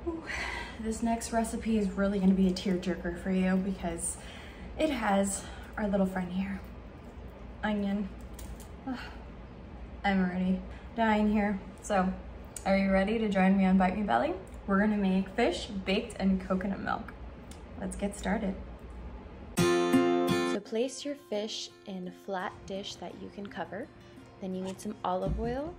Ooh, this next recipe is really gonna be a tearjerker for you because it has our little friend here. Onion. Ugh, I'm already dying here. So, are you ready to join me on Bite Me Belly? We're gonna make fish baked in coconut milk. Let's get started. So place your fish in a flat dish that you can cover. Then you need some olive oil,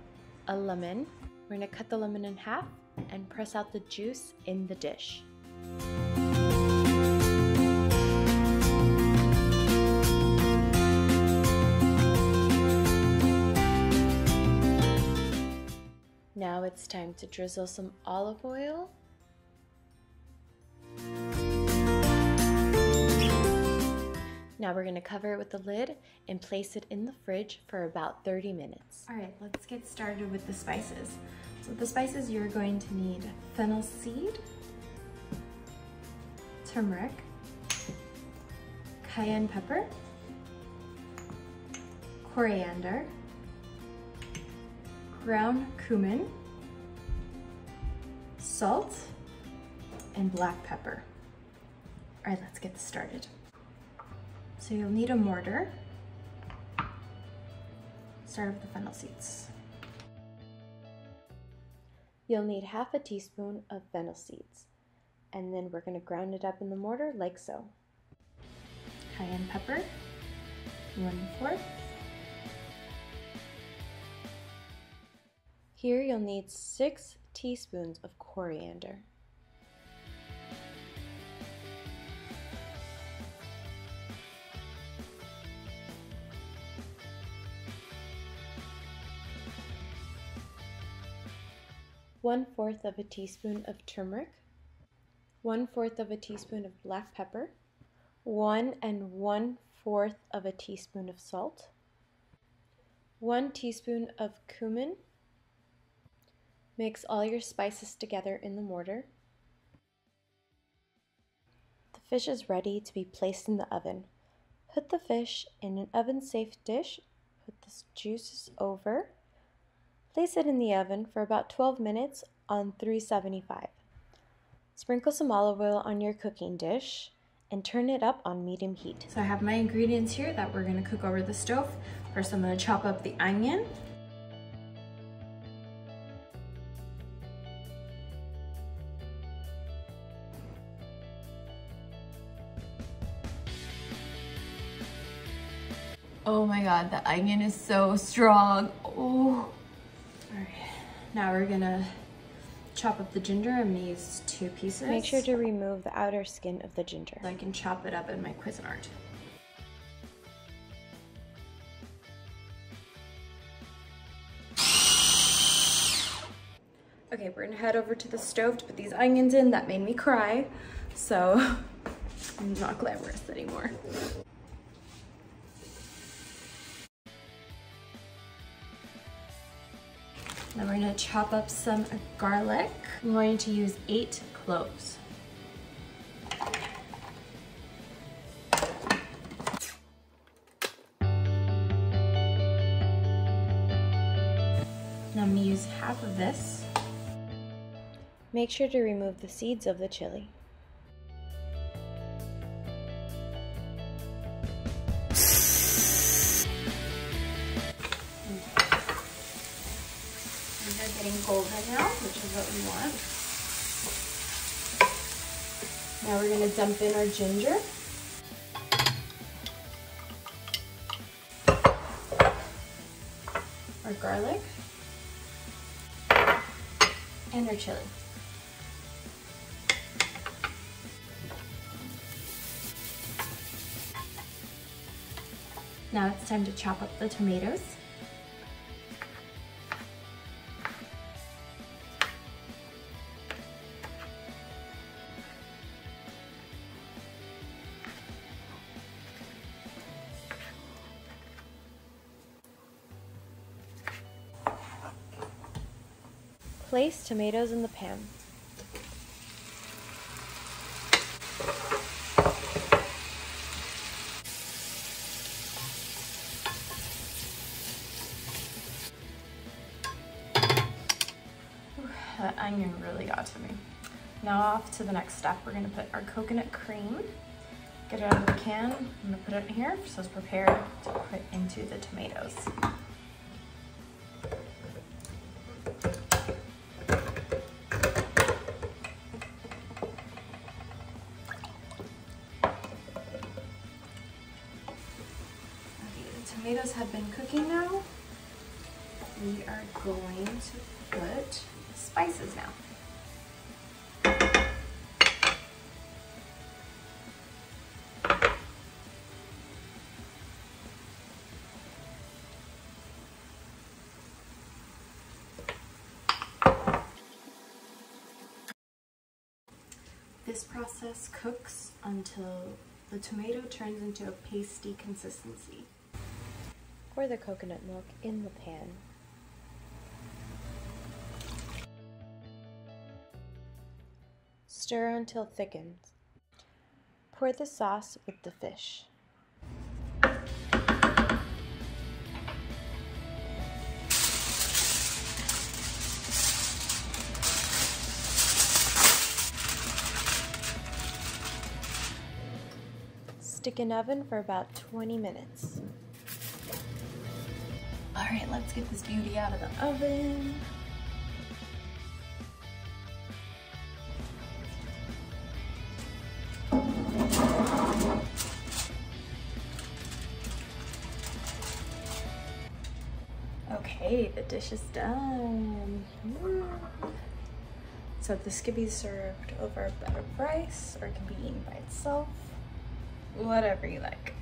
a lemon. We're gonna cut the lemon in half and press out the juice in the dish. Now it's time to drizzle some olive oil. Now we're gonna cover it with the lid and place it in the fridge for about 30 minutes. All right, let's get started with the spices. So the spices, you're going to need fennel seed, turmeric, cayenne pepper, coriander, ground cumin, salt, and black pepper. All right, let's get this started. So you'll need a mortar. Start with the fennel seeds. You'll need half a teaspoon of fennel seeds, and then we're going to ground it up in the mortar like so. Cayenne pepper, 1/4. Here you'll need 6 teaspoons of coriander. One-fourth of a teaspoon of turmeric, 1/4 of a teaspoon of black pepper, 1 1/4 of a teaspoon of salt, 1 teaspoon of cumin. Mix all your spices together in the mortar. The fish is ready to be placed in the oven. Put the fish in an oven-safe dish, put the juices over. Place it in the oven for about 12 minutes on 375. Sprinkle some olive oil on your cooking dish and turn it up on medium heat. So I have my ingredients here that we're going to cook over the stove. First, I'm going to chop up the onion. Oh my God, the onion is so strong. Oh. All right, now we're gonna chop up the ginger. I'm gonna use 2 pieces. Make sure to remove the outer skin of the ginger so I can chop it up in my Cuisinart. Okay, we're gonna head over to the stove to put these onions in. That made me cry, so I'm not glamorous anymore. Then we're going to chop up some garlic. I'm going to use 8 cloves. Now I'm going to use half of this. Make sure to remove the seeds of the chili. They're getting golden now, which is what we want. Now we're going to dump in our ginger. Our garlic. And our chili. Now it's time to chop up the tomatoes. Place tomatoes in the pan. That onion really got to me. Now off to the next step. We're gonna put our coconut cream, get it out of the can. I'm gonna put it in here so it's prepared to put into the tomatoes. Tomatoes have been cooking now. We are going to put spices now. This process cooks until the tomato turns into a pasty consistency. Pour the coconut milk in the pan. Stir until thickens. Pour the sauce with the fish. Stick in oven for about 20 minutes. All right, let's get this beauty out of the oven. Okay, the dish is done. So this could be served over a bed of rice, or it can be eaten by itself. Whatever you like.